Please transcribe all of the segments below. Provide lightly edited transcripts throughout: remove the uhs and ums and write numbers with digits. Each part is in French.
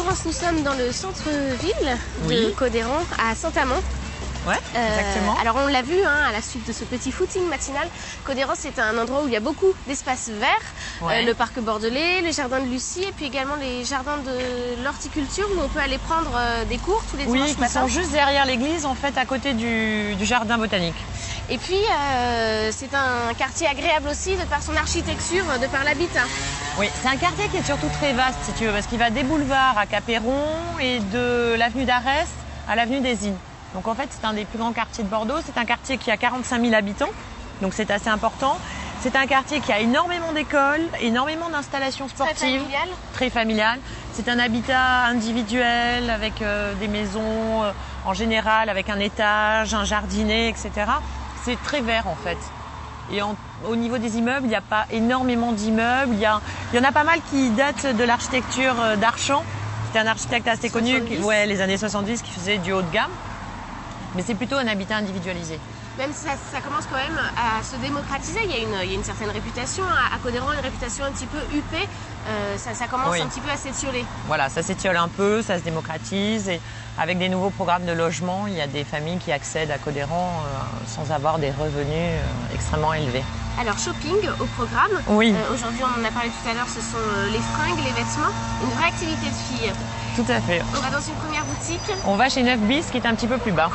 Laurence, nous sommes dans le centre-ville de Cauderon, à Saint-Amand. Ouais, exactement. Alors on l'a vu à la suite de ce petit footing matinal, Cauderon c'est un endroit où il y a beaucoup d'espaces verts, le parc bordelais, les jardins de Lucie et puis également les jardins de l'horticulture où on peut aller prendre des cours tous les dimanches matin. Oui, qui sont juste derrière l'église en fait, à côté du jardin botanique. Et puis c'est un quartier agréable aussi de par son architecture, de par l'habitat. Oui, c'est un quartier qui est surtout très vaste si tu veux, parce qu'il va des boulevards à Capéron et de l'avenue d'Arrest à l'avenue des Innes. Donc en fait, c'est un des plus grands quartiers de Bordeaux. C'est un quartier qui a 45 000 habitants, donc c'est assez important. C'est un quartier qui a énormément d'écoles, énormément d'installations sportives. Très familial. C'est un habitat individuel avec des maisons en général, avec un étage, un jardinet, etc. C'est très vert en fait. Et au niveau des immeubles, il n'y a pas énormément d'immeubles. Il y en a pas mal qui datent de l'architecture d'Archamp. C'était un architecte assez connu, les années 70, qui faisait du haut de gamme. Mais c'est plutôt un habitat individualisé. Même si ça commence quand même à se démocratiser, il y a une certaine réputation à Cauderon, une réputation un petit peu huppée, ça commence un petit peu à s'étioler. Voilà, ça s'étiole un peu, ça se démocratise et avec des nouveaux programmes de logement, il y a des familles qui accèdent à Cauderon sans avoir des revenus extrêmement élevés. Alors shopping au programme, aujourd'hui on en a parlé tout à l'heure, ce sont les fringues, les vêtements, une vraie activité de fille. Tout à fait. On va dans une première boutique. On va chez 9 bis qui est un petit peu plus bas.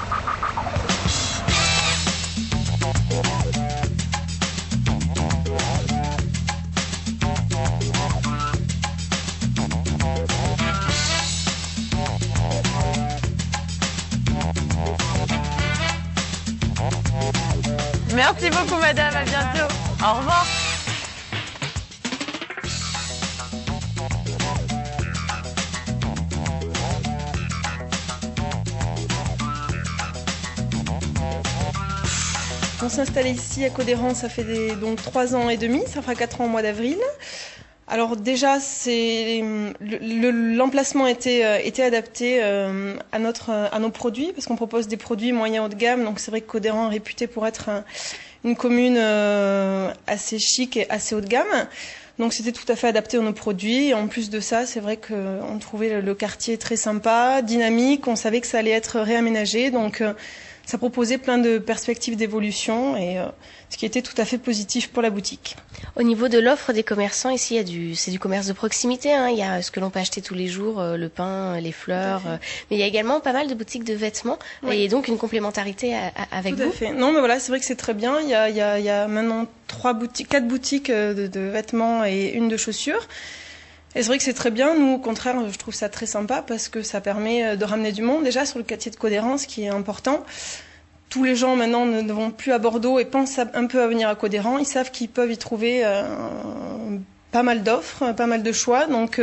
Merci beaucoup madame, à bientôt. Au revoir. On s'est installé ici à Cauderon, ça fait donc 3 ans et demi, ça fera 4 ans au mois d'avril. Alors déjà, l'emplacement était adapté à nos produits, parce qu'on propose des produits moyens haut de gamme. Donc c'est vrai que Cauderon est réputé pour être une commune assez chic et assez haut de gamme. Donc c'était tout à fait adapté à nos produits. Et en plus de ça, c'est vrai qu'on trouvait le quartier très sympa, dynamique. On savait que ça allait être réaménagé. Donc ça proposait plein de perspectives d'évolution et ce qui était tout à fait positif pour la boutique. Au niveau de l'offre des commerçants, ici c'est du commerce de proximité. Il y a ce que l'on peut acheter tous les jours, le pain, les fleurs, mais il y a également pas mal de boutiques de vêtements et donc une complémentarité avec vous. Tout à fait. Non, mais voilà, c'est vrai que c'est très bien. Il y a maintenant 4 boutiques de vêtements et une de chaussures. Et c'est vrai que c'est très bien. Nous, au contraire, je trouve ça très sympa parce que ça permet de ramener du monde déjà sur le quartier de Cauderon, ce qui est important. Tous les gens maintenant ne vont plus à Bordeaux et pensent un peu à venir à Cauderon. Ils savent qu'ils peuvent y trouver pas mal d'offres, pas mal de choix. Donc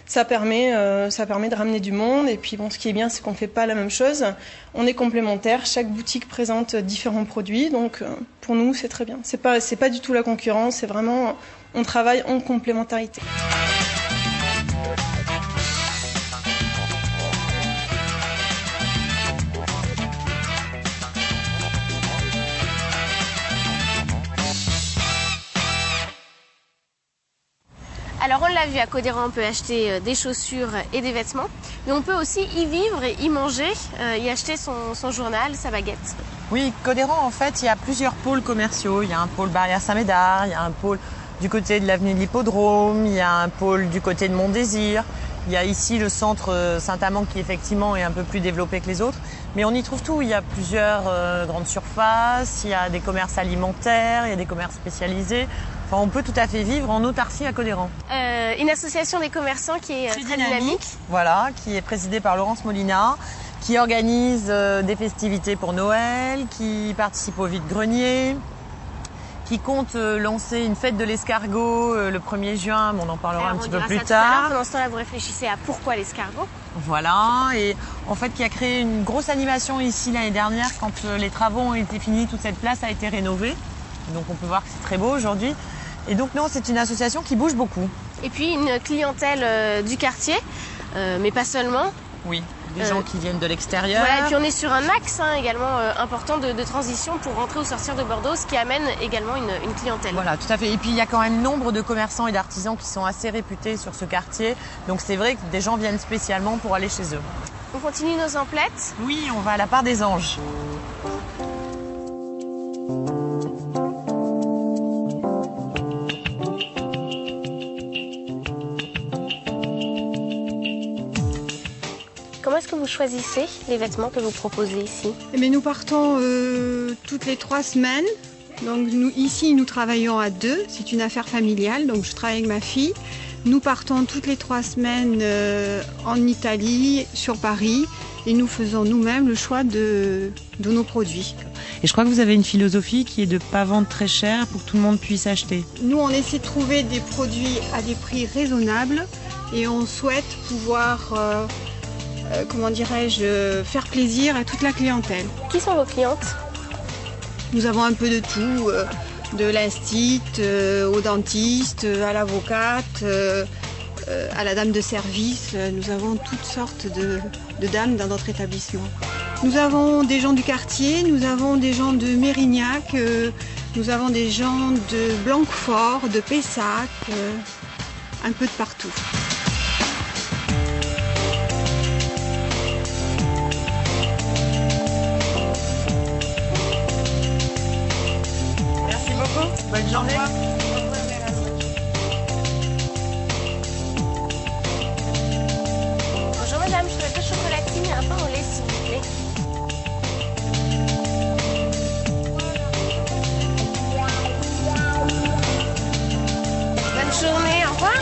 ça permet de ramener du monde. Et puis bon, ce qui est bien, c'est qu'on ne fait pas la même chose. On est complémentaires. Chaque boutique présente différents produits. Donc pour nous, c'est très bien. C'est pas du tout la concurrence. C'est vraiment, on travaille en complémentarité. Alors on l'a vu, à Cauderon on peut acheter des chaussures et des vêtements, mais on peut aussi y vivre et y manger, y acheter son journal, sa baguette. Oui, Cauderon en fait, il y a plusieurs pôles commerciaux. Il y a un pôle Barrière-Saint-Médard, il y a un pôle du côté de l'avenue de l'Hippodrome, il y a un pôle du côté de Mont-Désir. Il y a ici le centre Saint-Amand qui effectivement est un peu plus développé que les autres. Mais on y trouve tout. Il y a plusieurs grandes surfaces, il y a des commerces alimentaires, il y a des commerces spécialisés. Enfin, on peut tout à fait vivre en autarcie à Cauderon. Une association des commerçants qui est très dynamique. Voilà, qui est présidée par Laurence Molina, qui organise des festivités pour Noël, qui participe au vide-grenier, qui compte lancer une fête de l'escargot le 1er juin, mais on en parlera un petit peu plus tard. Pendant ce temps-là, vous réfléchissez à pourquoi l'escargot. Voilà, et en fait qui a créé une grosse animation ici l'année dernière quand les travaux ont été finis, toute cette place a été rénovée. Donc on peut voir que c'est très beau aujourd'hui. Et donc non, c'est une association qui bouge beaucoup. Et puis une clientèle du quartier, mais pas seulement. Oui, des gens qui viennent de l'extérieur. Voilà, et puis on est sur un axe également important de transition pour rentrer ou sortir de Bordeaux, ce qui amène également une clientèle. Voilà, tout à fait. Et puis il y a quand même nombre de commerçants et d'artisans qui sont assez réputés sur ce quartier. Donc c'est vrai que des gens viennent spécialement pour aller chez eux. On continue nos emplettes. Oui, on va à la part des anges. Comment est-ce que vous choisissez les vêtements que vous proposez ici? Mais nous partons toutes les 3 semaines. Donc ici, nous travaillons à 2. C'est une affaire familiale, donc je travaille avec ma fille. Nous partons toutes les 3 semaines en Italie, sur Paris, et nous faisons nous-mêmes le choix de nos produits. Et je crois que vous avez une philosophie qui est de ne pas vendre très cher pour que tout le monde puisse acheter. Nous, on essaie de trouver des produits à des prix raisonnables et on souhaite pouvoir... comment dirais-je, faire plaisir à toute la clientèle. Qui sont vos clientes? Nous avons un peu de tout, de l'instit, au dentiste, à l'avocate, à la dame de service. Nous avons toutes sortes de dames dans notre établissement. Nous avons des gens du quartier, nous avons des gens de Mérignac, nous avons des gens de Blanquefort, de Pessac, un peu de partout. Bonne journée. Bonjour madame, je souhaite deux chocolatines et un pain au lait s'il vous plaît. Bonne journée, au revoir.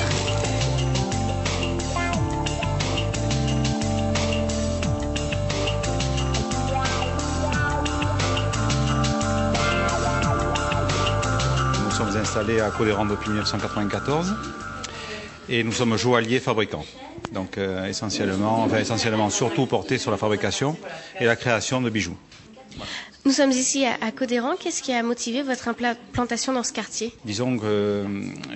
Nous sommes installés à Codérans depuis 1994 et nous sommes joailliers fabricants. Donc essentiellement surtout portés sur la fabrication et la création de bijoux. Nous sommes ici à Codérans. Qu'est-ce qui a motivé votre implantation dans ce quartier? Disons que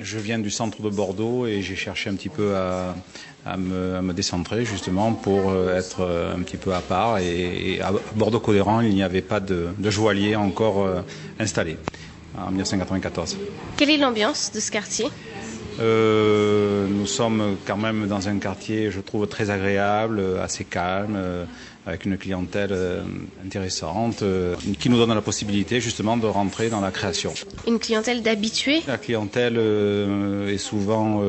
je viens du centre de Bordeaux et j'ai cherché un petit peu à me décentrer justement pour être un petit peu à part. Et à Bordeaux-Codérans, il n'y avait pas de joaillier encore installé en 1994. Quelle est l'ambiance de ce quartier? Nous sommes quand même dans un quartier, je trouve, très agréable, assez calme, avec une clientèle intéressante, qui nous donne la possibilité justement de rentrer dans la création. Une clientèle d'habitués? La clientèle est souvent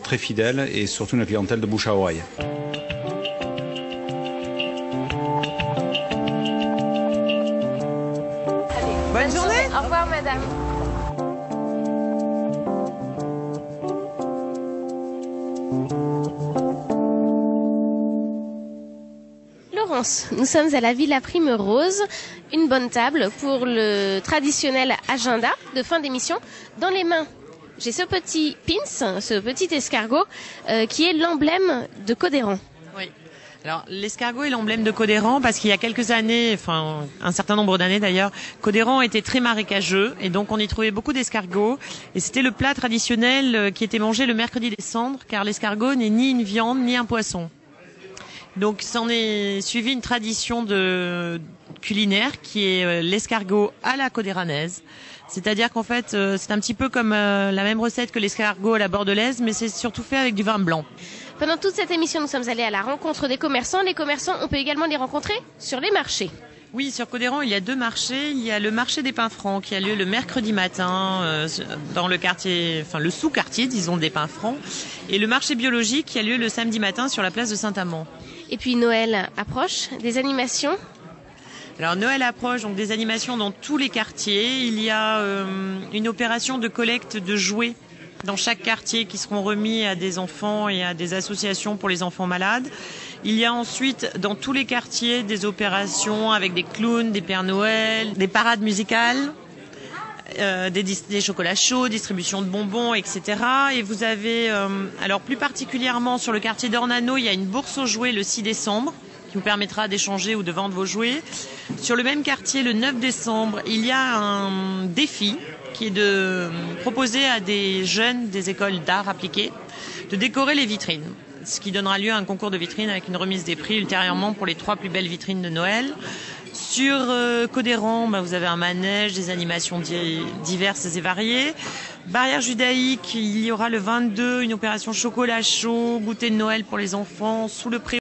très fidèle et surtout une clientèle de bouche à oreille. Bonne journée. Au revoir madame. Laurence, nous sommes à la Villa Prime Rose, une bonne table pour le traditionnel agenda de fin d'émission. Dans les mains, j'ai ce petit pins, ce petit escargot qui est l'emblème de Codérans. Oui. Alors, l'escargot est l'emblème de Codérans parce qu'il y a quelques années, enfin un certain nombre d'années d'ailleurs, Codérans était très marécageux et donc on y trouvait beaucoup d'escargots et c'était le plat traditionnel qui était mangé le mercredi des cendres car l'escargot n'est ni une viande ni un poisson. Donc s'en est suivi une tradition de culinaire qui est l'escargot à la codéranaise. C'est-à-dire qu'en fait, c'est un petit peu comme la même recette que l'escargot à la bordelaise, mais c'est surtout fait avec du vin blanc. Pendant toute cette émission, nous sommes allés à la rencontre des commerçants. Les commerçants, on peut également les rencontrer sur les marchés. Oui, sur Codérans, il y a 2 marchés. Il y a le marché des pains francs qui a lieu le mercredi matin dans le quartier, enfin le sous-quartier, disons, des pains francs. Et le marché biologique qui a lieu le samedi matin sur la place de Saint-Amand. Et puis Noël approche, des animations. Alors Noël approche, donc des animations dans tous les quartiers. Il y a une opération de collecte de jouets dans chaque quartier qui seront remis à des enfants et à des associations pour les enfants malades. Il y a ensuite dans tous les quartiers des opérations avec des clowns, des Pères Noël, des parades musicales, des chocolats chauds, distribution de bonbons, etc. Et vous avez, alors plus particulièrement sur le quartier d'Ornano, il y a une bourse aux jouets le 6 décembre qui vous permettra d'échanger ou de vendre vos jouets. Sur le même quartier, le 9 décembre, il y a un défi qui est de proposer à des jeunes des écoles d'art appliqué de décorer les vitrines. ce qui donnera lieu à un concours de vitrines avec une remise des prix ultérieurement pour les 3 plus belles vitrines de Noël. Sur Codéran, vous avez un manège, des animations diverses et variées. Barrière judaïque, il y aura le 22 une opération chocolat chaud, goûter de Noël pour les enfants sous le pré